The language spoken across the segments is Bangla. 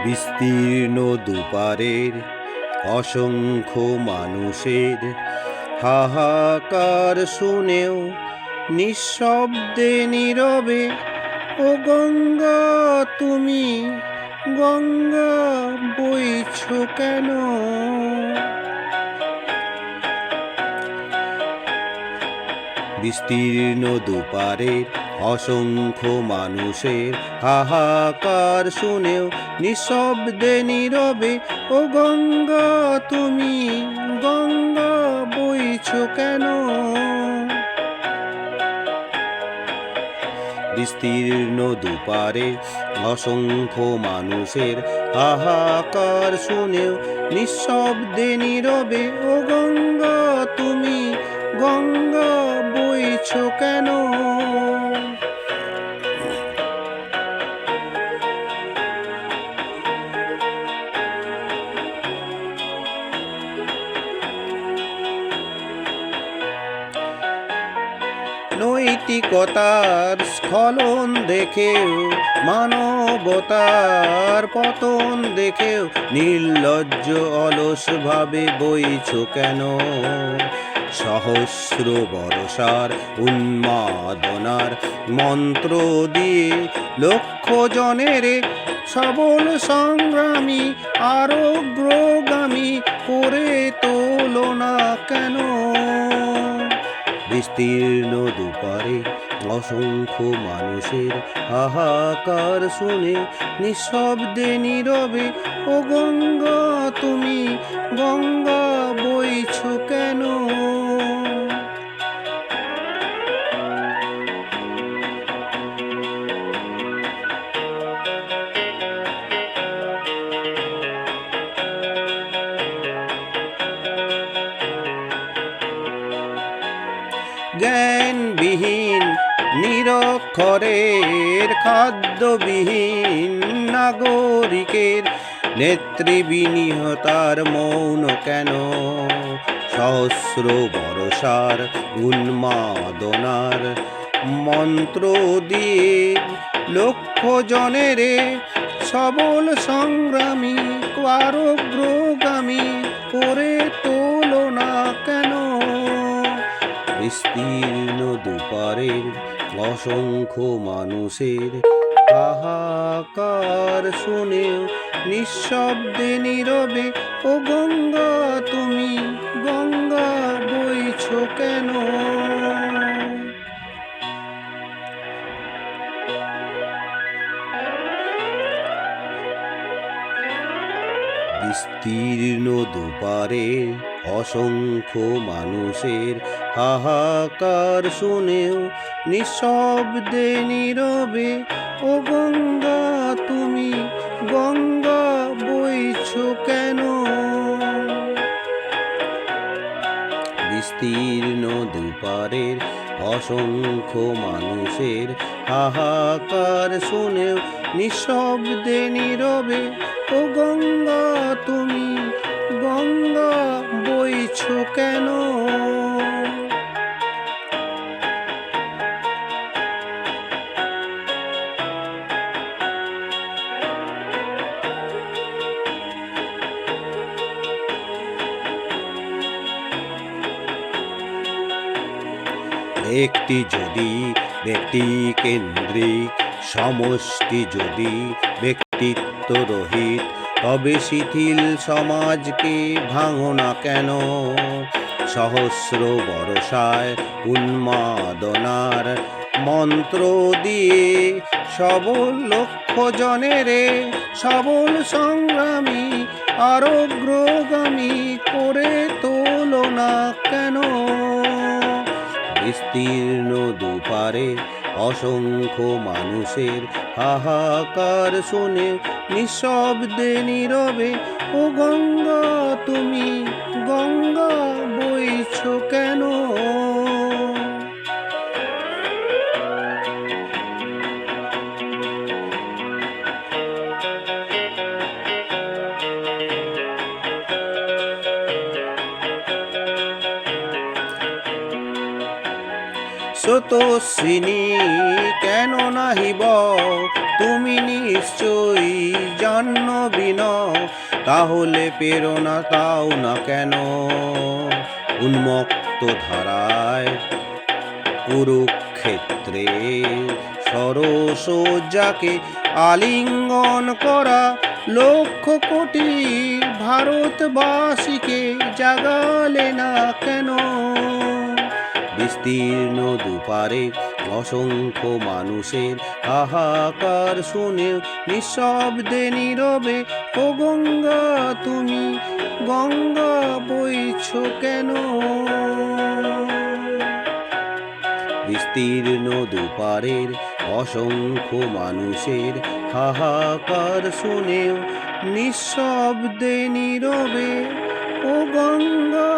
বিস্তীর্ণ দুপারের অসংখ্য মানুষের হাহাকার শুনেও নিঃশব্দে নীরবে, ও গঙ্গা তুমি গঙ্গা বইছ কেন? বিস্তীর্ণ দুপারের অসংখ্য মানুষের হাহাকার শুনেও নিঃশব্দে নীরবে, ও গঙ্গা তুমি গঙ্গা বইছ কেন? বিস্তীর্ণ দুপারে অসংখ্য মানুষের হাহাকার শুনেও নিঃশব্দে নীরবে, ও গঙ্গা তুমি গঙ্গা বইছ কেন? নৈতিকতার স্খলন দেখেও, মানবতার পতন দেখেও নির্লজ্জ অলস ভাবে বইছ কেন? সহস্র বর্ষার উন্মাদনার মন্ত্র দিয়ে লক্ষ জনের সবল সংগ্রামী আরোগ্যগামী করে তোলো না কেন? বিস্তীর্ণ দুপারে অসংখ্য মানুষের হাহাকার শুনে নিঃশব্দে নীরবে, ও গঙ্গা তুমি গঙ্গা বইছ কেন? জ্ঞানবিহীন নিরক্ষরের খাদ্যবিহীন নাগরিকের নেতৃবিহীনতার মৌন কেন? সহস্র বর্ষার উন্মাদনার মন্ত্র দিয়ে লক্ষ জনের সবল সংগ্রামী আরোগ্যগামী করে তোলো না কেন? বিস্তীর্ণ দুপারের অসংখ্য মানুষের হাহাকার শুনেও নিঃশব্দে নীরবে, ও গঙ্গা তুমি গঙ্গা বইছ কেন? বিস্তীর্ণ দুপারে অসংখ্য মানুষের হাহাকার শুনেও নিঃশব্দে নীরবে, ও গঙ্গা তুমি গঙ্গা বইছ কেন? বিস্তীর্ণ দুপারের অসংখ্য মানুষের হাহাকার শুনেও নিঃশব্দে নীরবে, ও গঙ্গা তুমি গঙ্গা বইছ কেন? একটি যদি ব্যক্তি কেন্দ্রিক, সমষ্টি যদি ব্যক্তিত্ব রহিত, তবে শিথিল সমাজকে ভাঙো না কেন? সহস্র বর্ষায় উন্মাদনার মন্ত্র দিয়ে সবল লক্ষ জনের সবল সংগ্রামী আরোগ্যগামী করে তোলো না কেন? বিস্তীর্ণ দুপারে অসংখ্য মানুষের হাহাকার শুনে নিঃশব্দে নীরবে, ও গঙ্গা তুমি গঙ্গা বইছ কেন? স্রোতস্বিনী কেন নাহিব, তুমি নিশ্চয়ই জাহ্নবী নও, তাহলে প্রেরণা দাও না কেন উন্মত্ত ধারায় কুরুক্ষেত্রে সরসজ্জাকে আলিঙ্গন করা লক্ষ কোটি ভারতবাসীকে জাগালে না কেন? বিস্তীর্ণ দুপারে অসংখ্য মানুষের হাহাকার শুনে নিঃশব্দে নীরবে, ও গঙ্গা তুমি গঙ্গা বইছ কেন? বিস্তীর্ণ দুপারের অসংখ্য মানুষের হাহাকার শুনেও নিঃশব্দে নীরবে, ও গঙ্গা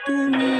তুমি